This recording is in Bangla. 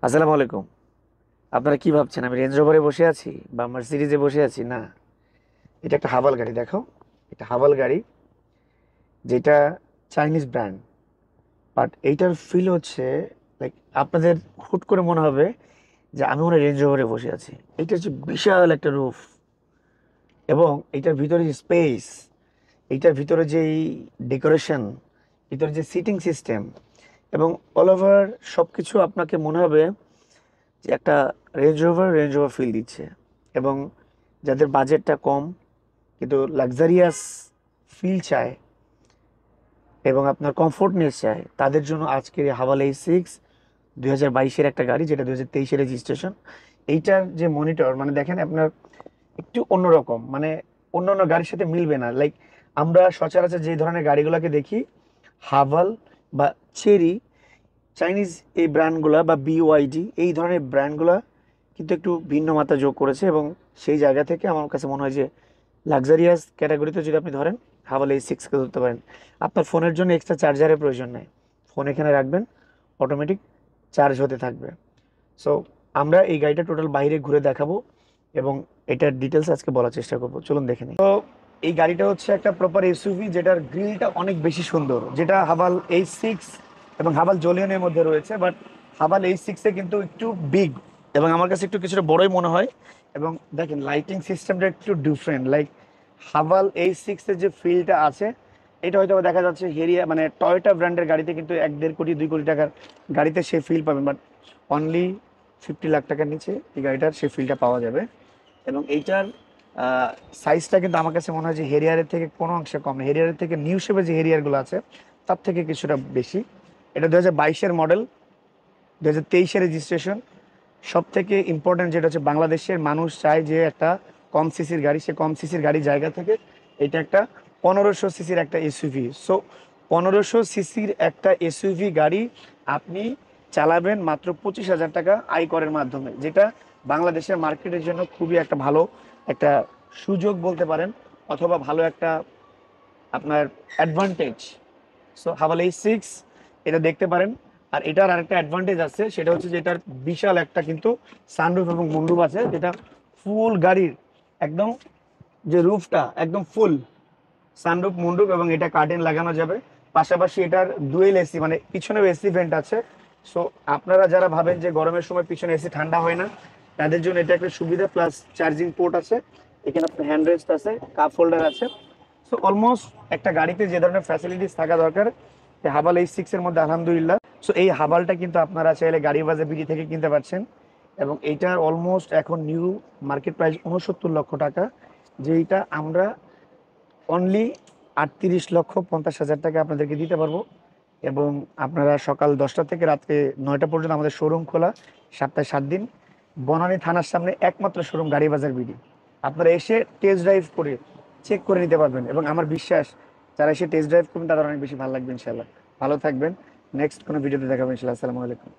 আসসালামু আলাইকুম। আপনারা কি ভাবছেন আমি রেঞ্জ রোভারে বসে আছি বা মার্সিডিজে বসে আছি? না, এটা একটা হাভাল গাড়ি। দেখো, এটা হাভাল গাড়ি, যেটা চাইনিজ ব্র্যান্ড। বাট এইটার ফিল হচ্ছে লাইক আপনাদের হুট করে মনে হবে যে আমি মনে হয় রেঞ্জ রোভারে বসে আছি। এটা হচ্ছে বিশাল একটা রুফ, এবং এটার ভিতরে যে স্পেস, এইটার ভিতরে যে ডেকোরেশন, ভিতরে যে সিটিং সিস্টেম, এবং অল ওভার সবকিছু আপনাকে মনে হবে যে একটা রেঞ্জ রোভার ফিল দিচ্ছে। এবং যাদের বাজেটটা কম কিন্তু লাক্সারিয়াস ফিল চায় এবং আপনার কমফোর্টনেস চায়, তাদের জন্য আজকের এই হাভাল এই 6 2022-এর একটা গাড়ি, যেটা 2023-এর রেজিস্ট্রেশন। এইটার যে মনিটর, মানে দেখেন আপনার একটু অন্যরকম, মানে অন্য অন্য গাড়ির সাথে মিলবে না। লাইক আমরা সচরাচর যে ধরনের গাড়িগুলোকে দেখি, হাভাল বা চেরি, চাইনিজ এই ব্র্যান্ডগুলা বা বিওয়াইডি, এই ধরনের ব্র্যান্ডগুলা কিন্তু একটু ভিন্ন মাত্রা যোগ করেছে। এবং সেই জায়গা থেকে আমার কাছে মনে হয় যে লাক্সারিয়াস ক্যাটাগরিতে যদি আপনি ধরেন, হাভাল এই 6কে ধরতে পারেন। আপনার ফোনের জন্য এক্সট্রা চার্জারের প্রয়োজন নেই, ফোন এখানে রাখবেন, অটোমেটিক চার্জ হতে থাকবে। সো আমরা এই গাড়িটা টোটাল বাইরে ঘুরে দেখাবো এবং এটার ডিটেলস আজকে বলার চেষ্টা করবো। চলুন দেখে নিই। তো এই গাড়িটা হচ্ছে একটা প্রপার এসইউভি, যেটার গ্রিলটা অনেক বেশি সুন্দর, যেটা হাভাল এই 6 এবং হাভাল জোলিয়নের মধ্যে রয়েছে। বাট হাভাল এই 6-এ কিন্তু একটু বিগ, এবং আমার কাছে একটু কিছুটা বড়ই মনে হয়। এবং দেখেন লাইটিং সিস্টেমটা একটু ডিফারেন্ট। লাইক হাভাল এই 6-এর যে ফিলটা আছে, এটা হয়তো দেখা যাচ্ছে হেরিয়া মানে টয়োটা ব্র্যান্ডের গাড়িতে, কিন্তু 1-1.5 কোটি 2 কোটি টাকার গাড়িতে সে ফিল পাবেন। বাট অনলি 50 লাখ টাকার নিচে এই গাড়িটার সেই ফিলটা পাওয়া যাবে। এবং এইটার সাইজটা কিন্তু আমার কাছে মনে হয় যে হেরিয়ারের থেকে কোনো অংশে কম না। হেরিয়ারের থেকে নিউ শেপের যে হেরিয়ারগুলো আছে, তার থেকে কিছুটা বেশি। এটা 2022-এর মডেল, 2023-এর রেজিস্ট্রেশন। সব থেকে ইম্পর্টেন্ট যেটা হচ্ছে, বাংলাদেশের মানুষ চায় যে একটা কম সিসির গাড়ি, সে কম সিসির গাড়ির জায়গা থেকে এটা একটা 1500 সিসির একটা এসইউভি। সো 1500 সিসির একটা এসইউভি গাড়ি আপনি চালাবেন মাত্র 25,000 টাকা আয় করের মাধ্যমে, যেটা বাংলাদেশের মার্কেটের জন্য খুবই একটা ভালো একটা সুযোগ বলতে পারেন, অথবা ভালো একটা আপনার অ্যাডভান্টেজ। সো হাভাল এই 6 এটা দেখতে পারেন। আর এটার আরেকটা অ্যাডভান্টেজ আছে, সেটা হচ্ছে যে এটার বিশাল একটা কিন্তু সানরুফ এবং মুন্ডুপ আছে, যেটা ফুল গাড়ির একদম যে রুফটা একদম ফুল সানরুফ মুন্ডুপ, এবং এটা কার্টেন লাগানো যাবে। পাশাপাশি এটার ডুয়েল এসি, মানে পিছনেও এসি ভেন্ট আছে। সো আপনারা যারা ভাবেন যে গরমের সময় পিছনে এসি ঠান্ডা হয় না, তাদের জন্য এটা একটা সুবিধা। প্লাস চার্জিং পোর্ট আছে, এখানে আপনার হ্যান্ড রেস্ট আছে, কাপ হোল্ডার আছে। সো অলমোস্ট একটা গাড়িতে যে ধরনের ফ্যাসিলিটিস থাকা দরকার, এই হাভাল এই 6-এর মধ্যে আলহামদুলিল্লাহ। সো এই হাভালটা কিন্তু আপনারা চাইলে গাড়ি বাজে বিডি থেকে কিনতে পারছেন। এবং এইটার অলমোস্ট এখন নিউ মার্কেট প্রাইস 69 লক্ষ টাকা, যেইটা আমরা অনলি 38,50,000 টাকা আপনাদেরকে দিতে পারবো। এবং আপনারা সকাল 10টা থেকে রাত্রে 9টা পর্যন্ত আমাদের শোরুম খোলা, সপ্তাহে 7 দিন। বনানী থানার সামনে একমাত্র শোরুম গাড়ি বাজার বিডি। আপনারা এসে টেস্ট ড্রাইভ করে চেক করে নিতে পারবেন, এবং আমার বিশ্বাস যারা এসে টেস্ট ড্রাইভ করবেন তাদের অনেক বেশি ভালো লাগবে ইনশাল্লাহ। ভালো থাকবেন, নেক্সট কোনো ভিডিওতে দেখাবো ইনশাল্লাহ। আসসালামু আলাইকুম।